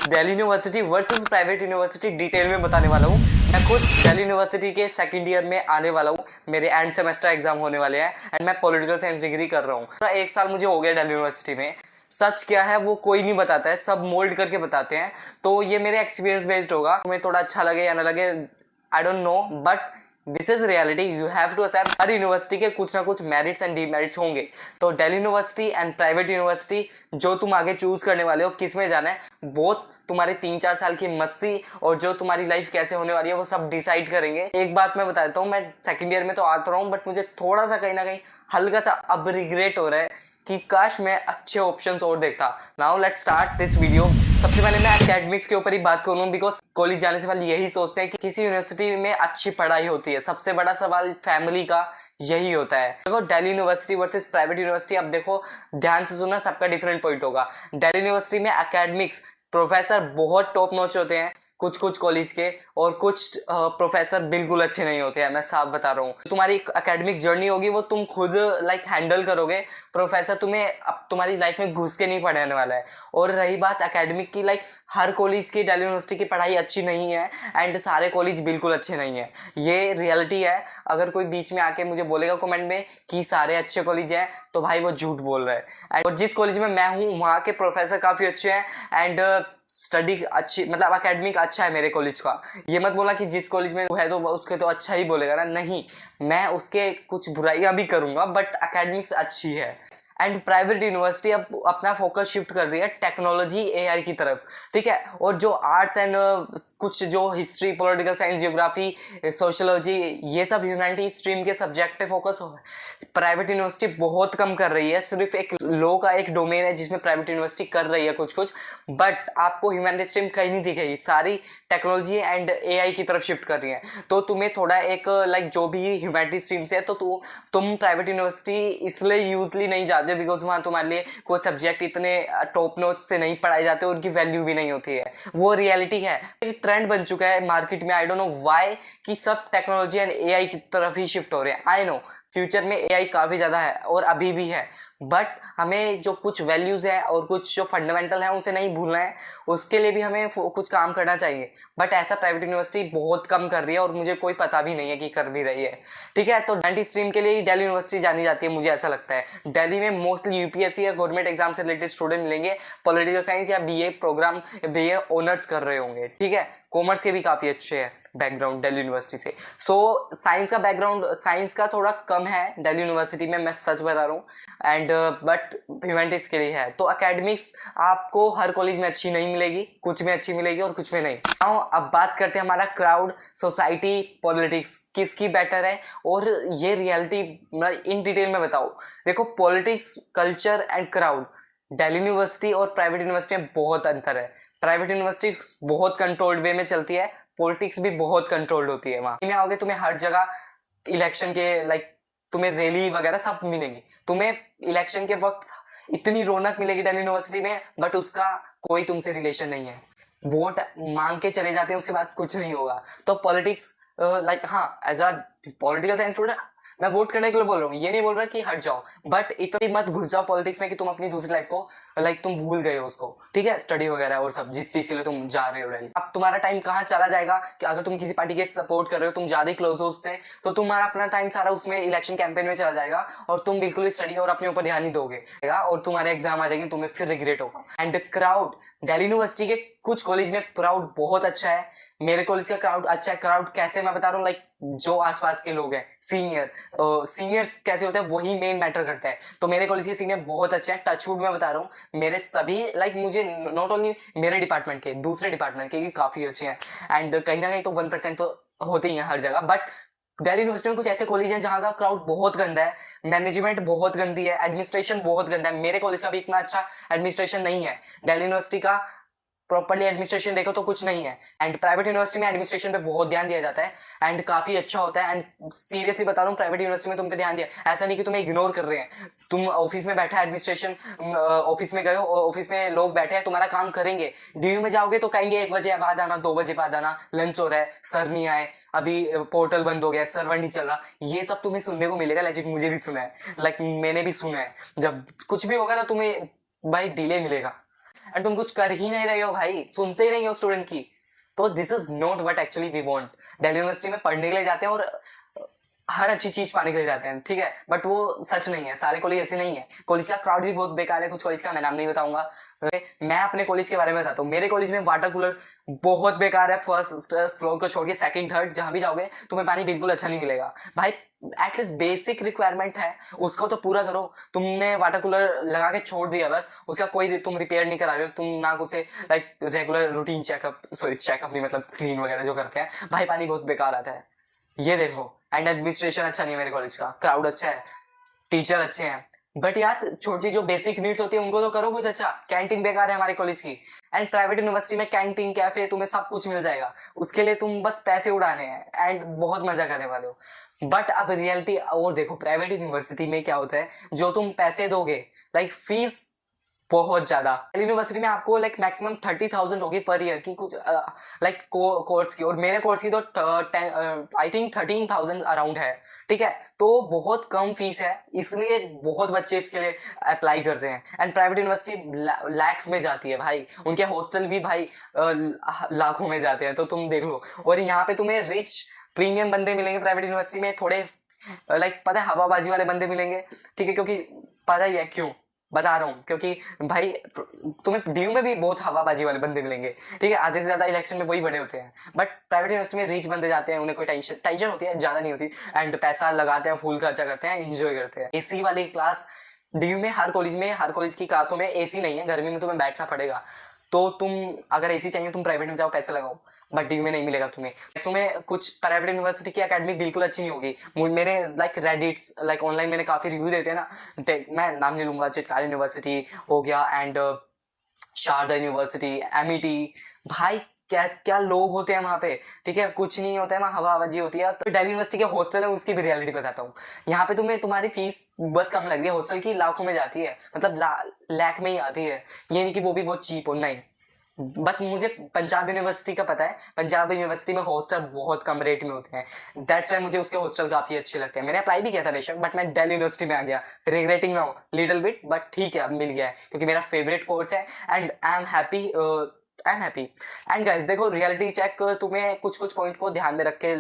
Delhi university versus private university detail में बताने वाला हूँ। मैं खुद दिल्ली यूनिवर्सिटी के सेकंड ईयर में आने वाला हूँ। मेरे एंड सेमेस्टर एग्जाम होने वाले हैं एंड मैं पॉलिटिकल साइंस डिग्री कर रहा हूँ। पूरा 1 साल मुझे हो गया दिल्ली यूनिवर्सिटी में। सच क्या है वो कोई नहीं बताता है, सब मोल्ड करके बताते हैं। तो ये मेरे एक्सपीरियंस बेस्ड होगा, तुम्हें थोड़ा अच्छा लगे या ना लगे I don't know, but this is reality. You have to accept. हर यूनिवर्सिटी के कुछ ना कुछ मेरिट्स एंड डीमेरिट्स होंगे। तो Delhi university and private university जो तुम आगे चूज करने वाले हो किस में जाना है, बहुत तुम्हारे 3-4 साल की मस्ती और जो तुम्हारी लाइफ कैसे होने वाली है वो सब डिसाइड करेंगे। एक बात मैं बता देता हूँ, मैं सेकंड ईयर में तो आता रहा हूँ, बट मुझे थोड़ा सा कहीं ना कहीं हल्का सा अब रिग्रेट हो रहा है कि काश मैं अच्छे ऑप्शंस और देखता। Now let's start this video. सबसे पहले मैं एकेडमिक्स के ऊपर ही बात करूँ, बिकॉज कॉलेज जाने से पहले यही सोचते हैं कि किसी यूनिवर्सिटी में अच्छी पढ़ाई होती है। सबसे बड़ा सवाल फैमिली का यही होता है। देखो Delhi university versus private university, अब देखो ध्यान से सुनना, सबका डिफरेंट पॉइंट होगा। दिल्ली यूनिवर्सिटी में एकेडमिक्स प्रोफेसर बहुत टॉप नॉच होते हैं कुछ कुछ कॉलेज के, और कुछ प्रोफेसर बिल्कुल अच्छे नहीं होते हैं। मैं साफ बता रहा हूँ, तुम्हारी एकेडमिक जर्नी होगी वो तुम खुद हैंडल करोगे। प्रोफेसर तुम्हें अब तुम्हारी लाइफ में घुस के नहीं पढ़ाने वाला है। और रही बात एकेडमिक की, हर कॉलेज की दिल्ली यूनिवर्सिटी की पढ़ाई अच्छी नहीं है एंड सारे कॉलेज बिल्कुल अच्छे नहीं है, ये रियलिटी है। अगर कोई बीच में आके मुझे बोलेगा कमेंट में कि सारे अच्छे कॉलेज हैं, तो भाई वो झूठ बोल रहा है। और जिस कॉलेज में मैं हूँ वहाँ के प्रोफेसर काफ़ी अच्छे हैं एंड स्टडी अच्छी, मतलब एकेडमिक अच्छा है मेरे कॉलेज का। ये मत बोला कि जिस कॉलेज में है तो उसके तो अच्छा ही बोलेगा ना, नहीं, मैं उसके कुछ बुराइयां भी करूंगा, बट एकेडमिक्स अच्छी है। एंड प्राइवेट यूनिवर्सिटी अब अपना फोकस शिफ्ट कर रही है टेक्नोलॉजी एआई की तरफ, ठीक है। और जो आर्ट्स एंड कुछ जो history, political science, geography, sociology, ये सब ह्यूमैनिटी स्ट्रीम के सब्जेक्ट पे फोकस हो, प्राइवेट यूनिवर्सिटी बहुत कम कर रही है। सिर्फ एक लॉ का एक डोमेन है जिसमें प्राइवेट यूनिवर्सिटी कर रही है कुछ कुछ, बट आपको ह्यूमैनिटी स्ट्रीम कहीं नहीं दिखेगी, सारी टेक्नोलॉजी एंड एआई की तरफ शिफ्ट कर रही है। तो तुम्हें थोड़ा एक जो भी ह्यूमैनिटी स्ट्रीम से है, तो तुम प्राइवेट यूनिवर्सिटी इसलिए यूजली नहीं जाते बिकॉज वहाँ तुम्हारे लिए कोई सब्जेक्ट इतने टॉप नॉच से नहीं पढ़ाए जाते, उनकी वैल्यू भी नहीं होती है। वो रियलिटी है, एक ट्रेंड बन चुका है मार्केट में, आई डोंट नो व्हाई, कि सब टेक्नोलॉजी एंड एआई की तरफ ही शिफ्ट हो रहे हैं। आई नो फ्यूचर में एआई काफ़ी ज़्यादा है और अभी भी है, बट हमें जो कुछ वैल्यूज़ हैं और कुछ जो फंडामेंटल हैं उसे नहीं भूलना है, उसके लिए भी हमें कुछ काम करना चाहिए। बट ऐसा प्राइवेट यूनिवर्सिटी बहुत कम कर रही है और मुझे कोई पता भी नहीं है कि कर भी रही है, ठीक है। तो ह्यूमैनिटी स्ट्रीम के लिए ही दिल्ली यूनिवर्सिटी जानी जाती है, मुझे ऐसा लगता है। दिल्ली में मोस्टली यूपीएससी या गवर्नमेंट एग्जाम से रिलेटेड स्टूडेंट मिलेंगे, पॉलिटिकल साइंस या बीए प्रोग्राम, बीए ऑनर्स कर रहे होंगे, ठीक है। कॉमर्स के भी काफ़ी अच्छे हैं बैकग्राउंड दिल्ली यूनिवर्सिटी से। सो साइंस का बैकग्राउंड, साइंस का थोड़ा कम है दिल्ली यूनिवर्सिटी में, मैं सच बता रहा हूँ, एंड बट ह्यूमैनिटीज के लिए है। तो एकेडमिक्स आपको हर कॉलेज में अच्छी नहीं मिलेगी, कुछ में अच्छी मिलेगी और कुछ में नहीं। अब बात करते हैं हमारा क्राउड, सोसाइटी, पॉलिटिक्स किसकी बेटर है, और ये रियलिटी इन डिटेल में बताओ। देखो politics, culture and crowd, Delhi university और प्राइवेट यूनिवर्सिटी में बहुत अंतर है। प्राइवेट यूनिवर्सिटी बहुत कंट्रोल्ड वे में चलती है, पॉलिटिक्स भी बहुत कंट्रोल्ड होती है। वहाँ में आओगे तुम्हें हर जगह इलेक्शन के तुम्हें रैली वगैरह सब मिलेंगी। तुम्हें इलेक्शन के वक्त इतनी रौनक मिलेगी दिल्ली यूनिवर्सिटी में, बट उसका कोई तुमसे रिलेशन नहीं है। वोट मांग के चले जाते हैं, उसके बाद कुछ नहीं होगा। तो पॉलिटिक्स हाँ, as a political science student मैं वोट करने के लिए बोल रहा हूँ, ये नहीं बोल रहा कि हट जाओ, बट इतनी मत घुस जाओ पॉलिटिक्स में कि तुम अपनी दूसरी लाइफ को तुम भूल गए हो उसको, ठीक है, स्टडी वगैरह और सब जिस चीज के लिए तुम जा रहे हो। अब तुम्हारा टाइम कहाँ चला जाएगा कि अगर तुम किसी पार्टी के सपोर्ट कर रहे हो, तुम ज्यादा क्लोज हो उससे, तो तुम्हारा अपना टाइम सारा उसमें इलेक्शन कैंपेन में चला जाएगा और तुम बिल्कुल स्टडी और अपने ऊपर ध्यान नहीं दोगे और तुम्हारे एग्जाम आ जाएंगे, तुम्हें फिर रिग्रेट होगा। एंड क्राउड, दिल्ली यूनिवर्सिटी के कुछ कॉलेज में क्राउड बहुत अच्छा है, मेरे कॉलेज का क्राउड अच्छा है। क्राउड कैसे मैं बता रहा हूँ, जो आसपास के लोग हैं, सीनियर कैसे होते हैं वही मेन मैटर करता है। तो मेरे कॉलेज के सीनियर बहुत अच्छे हैं, टचवुड में बता रहा हूँ, मेरे सभी मुझे नॉट ओनली मेरे डिपार्टमेंट के, दूसरे डिपार्टमेंट के काफी अच्छे हैं। एंड कहीं ना कहीं तो 1% तो होते ही हैं हर जगह। बट दिल्ली यूनिवर्सिटी में कुछ ऐसे कॉलेज हैं जहाँ का क्राउड बहुत गंदा है, मैनेजमेंट बहुत गंदी है, एडमिनिस्ट्रेशन बहुत गंदा है। मेरे कॉलेज का भी इतना अच्छा एडमिनिस्ट्रेशन नहीं है। दिल्ली यूनिवर्सिटी का प्रॉपर्ली एडमिनिस्ट्रेशन देखो तो कुछ नहीं है, एंड प्राइवेट यूनिवर्सिटी में एडमिनिस्ट्रेशन पे बहुत ध्यान दिया जाता है एंड काफी अच्छा होता है। एंड सीरियसली बता रहा हूँ, प्राइवेट यूनिवर्सिटी में तुम पे ध्यान दिया, ऐसा नहीं कि तुम्हें इग्नोर कर रहे हैं। तुम ऑफिस में बैठा एडमिनिस्ट्रेशन, ऑफिस में गए हो, ऑफिस में लोग बैठे हैं, तुम्हारा काम करेंगे। डीयू में जाओगे तो कहेंगे 1 बजे बाद आना, 2 बजे बाद आना, लंच हो रहा है, सर नहीं आए, अभी पोर्टल बंद हो गया, सर्वर नहीं चल रहा। ये सब तुम्हें सुनने को मिलेगा, लेकिन मुझे भी सुना है, मैंने भी सुना है, जब कुछ भी होगा ना तुम्हें भाई डिले मिलेगा। एंड तुम कुछ कर ही नहीं रहे हो भाई, सुनते ही नहीं हो स्टूडेंट की। तो this is not what actually we want. Delhi university में पढ़ने के लिए जाते हैं और हर अच्छी चीज पाने के लिए जाते हैं, ठीक है, बट वो सच नहीं है, सारे कॉलेज ऐसे नहीं है। कॉलेज का क्राउड भी बहुत बेकार है, कुछ कॉलेज का मैं नाम नहीं बताऊंगा। मैं अपने कॉलेज के बारे में बताता हूँ। मेरे कॉलेज में वाटर कूलर बहुत बेकार है, फर्स्ट फ्लोर को छोड़ के सेकंड थर्ड जहां भी जाओगे तुम्हें पानी बिल्कुल अच्छा नहीं मिलेगा भाई। एटलीस्ट बेसिक रिक्वायरमेंट है उसको तो पूरा करो। तुमने वाटर कूलर लगा के छोड़ दिया बस, उसका कोई तुम रिपेयर नहीं करा रहे हो, तुम ना कुछ like regular routine checkup, sorry checkup नहीं मतलब क्लीन वगैरह जो करते हैं भाई, पानी बहुत बेकार आता है। ये देखो, एंड एडमिनिस्ट्रेशन अच्छा नहीं है मेरे कॉलेज का, क्राउड अच्छा है, टीचर अच्छे हैं, बट यार छोटी जो बेसिक नीड्स होती है उनको तो करो कुछ अच्छा। कैंटीन बेकार है हमारे कॉलेज की, एंड प्राइवेट यूनिवर्सिटी में कैंटीन कैफे तुम्हें सब कुछ मिल जाएगा, उसके लिए तुम बस पैसे उड़ाने हैं एंड बहुत मजा करने वाले हो। बट अब रियलिटी और देखो, प्राइवेट यूनिवर्सिटी में क्या होता है, जो तुम पैसे दोगे लाइक फीस बहुत ज्यादा। यूनिवर्सिटी में आपको लाइक मैक्सिमम 30,000 होगी पर ईयर की कुछ लाइक कोर्स की, और मेरे कोर्स की तो आई थिंक 13,000 अराउंड है, ठीक है। तो बहुत कम फीस है, इसलिए बहुत बच्चे इसके लिए अप्लाई करते हैं। एंड प्राइवेट यूनिवर्सिटी लैक्स में जाती है भाई, उनके हॉस्टल भी भाई लाखों में जाते हैं, तो तुम देख लो। और यहाँ पे तुम्हें रिच प्रीमियम बंदे मिलेंगे प्राइवेट यूनिवर्सिटी में, थोड़े लाइक पता है हवाबाजी वाले बंदे मिलेंगे, ठीक है, क्योंकि पता ही है क्यों बता रहा हूँ, क्योंकि भाई तुम्हें डीयू में भी बहुत हवाबाजी वाले बंदे मिलेंगे, ठीक है, आधे से ज्यादा इलेक्शन में वही बड़े होते हैं। बट प्राइवेट यूनिवर्सिटी में रिच बंदे जाते हैं, उन्हें कोई टेंशन होती है ज्यादा नहीं होती, एंड पैसा लगाते हैं, फुल खर्चा करते हैं, एंजॉय करते हैं। एसी वाली क्लास डीयू में, हर कॉलेज की क्लासों में एसी नहीं है, गर्मी में तुम्हें बैठना पड़ेगा। तो तुम अगर एसी चाहिए तुम प्राइवेट में जाओ, पैसे लगाओ, बट ड्यू में नहीं मिलेगा तुम्हें कुछ प्राइवेट यूनिवर्सिटी की एकेडमी बिल्कुल अच्छी नहीं होगी। मेरे लाइक रेडिट लाइक ऑनलाइन मैंने काफी रिव्यू देते हैं ना, मैं नाम नहीं लूंगा, चितकारी यूनिवर्सिटी हो गया एंड शारदा यूनिवर्सिटी, एमईटी, भाई क्या लोग होते हैं वहाँ पे, ठीक है, कुछ नहीं होता है वहाँ, हवाबाजी होती है। तो दिल्ली यूनिवर्सिटी के हॉस्टल है, उसकी भी रियलिटी बताता हूँ। यहाँ पे तुम्हें तुम्हारी फीस बस कम लग रही है, हॉस्टल की लाखों में जाती है, मतलब लाख में ही आती है, ये नहीं कि वो भी बहुत चीप हो, नहीं। बस मुझे पंजाब यूनिवर्सिटी का पता है, पंजाब यूनिवर्सिटी में हॉस्टल बहुत कम रेट में होते हैं, दैट्स वाई मुझे उसके हॉस्टल काफी अच्छे लगते हैं। मैंने अप्लाई भी किया था बेशक, बट मैं दिल्ली यूनिवर्सिटी में आ गया, regretting now little bit, but ठीक है अब मिल गया है क्योंकि मेरा फेवरेट कोर्स है and I am happy. And guys देखो, रियलिटी चेक तुम्हें कुछ कुछ पॉइंट को ध्यान में रख के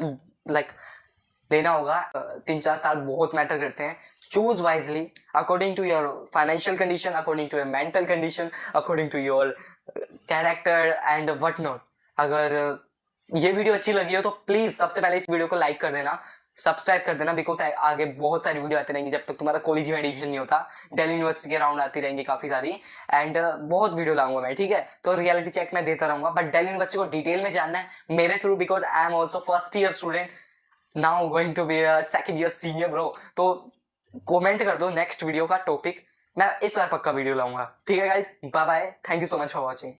लाइक लेना होगा। 3-4 साल बहुत मैटर करते हैं। Choose wisely according to your financial condition, according to your mental condition, according to your character and what not. अगर ये वीडियो अच्छी लगी हो तो प्लीज सबसे पहले इस वीडियो को लाइक कर देना, सब्सक्राइब कर देना, बिकॉज आगे बहुत सारी वीडियो आती रहेंगी जब तक तुम्हारा कॉलेज में एडमिशन नहीं होता। दिल्ली यूनिवर्सिटी के राउंड आती रहेंगी काफी सारी, एंड बहुत वीडियो लाऊंगा मैं, ठीक है। तो रियलिटी चेक मैं देता रहूंगा, बट दिल्ली यूनिवर्सिटी को डिटेल में जानना है मेरे through, because I am also first year student, now going to be second year senior bro. तो कमेंट कर दो नेक्स्ट वीडियो का टॉपिक, मैं इस बार पक्का वीडियो लाऊंगा, ठीक है guys. Bye bye, thank you so much for watching.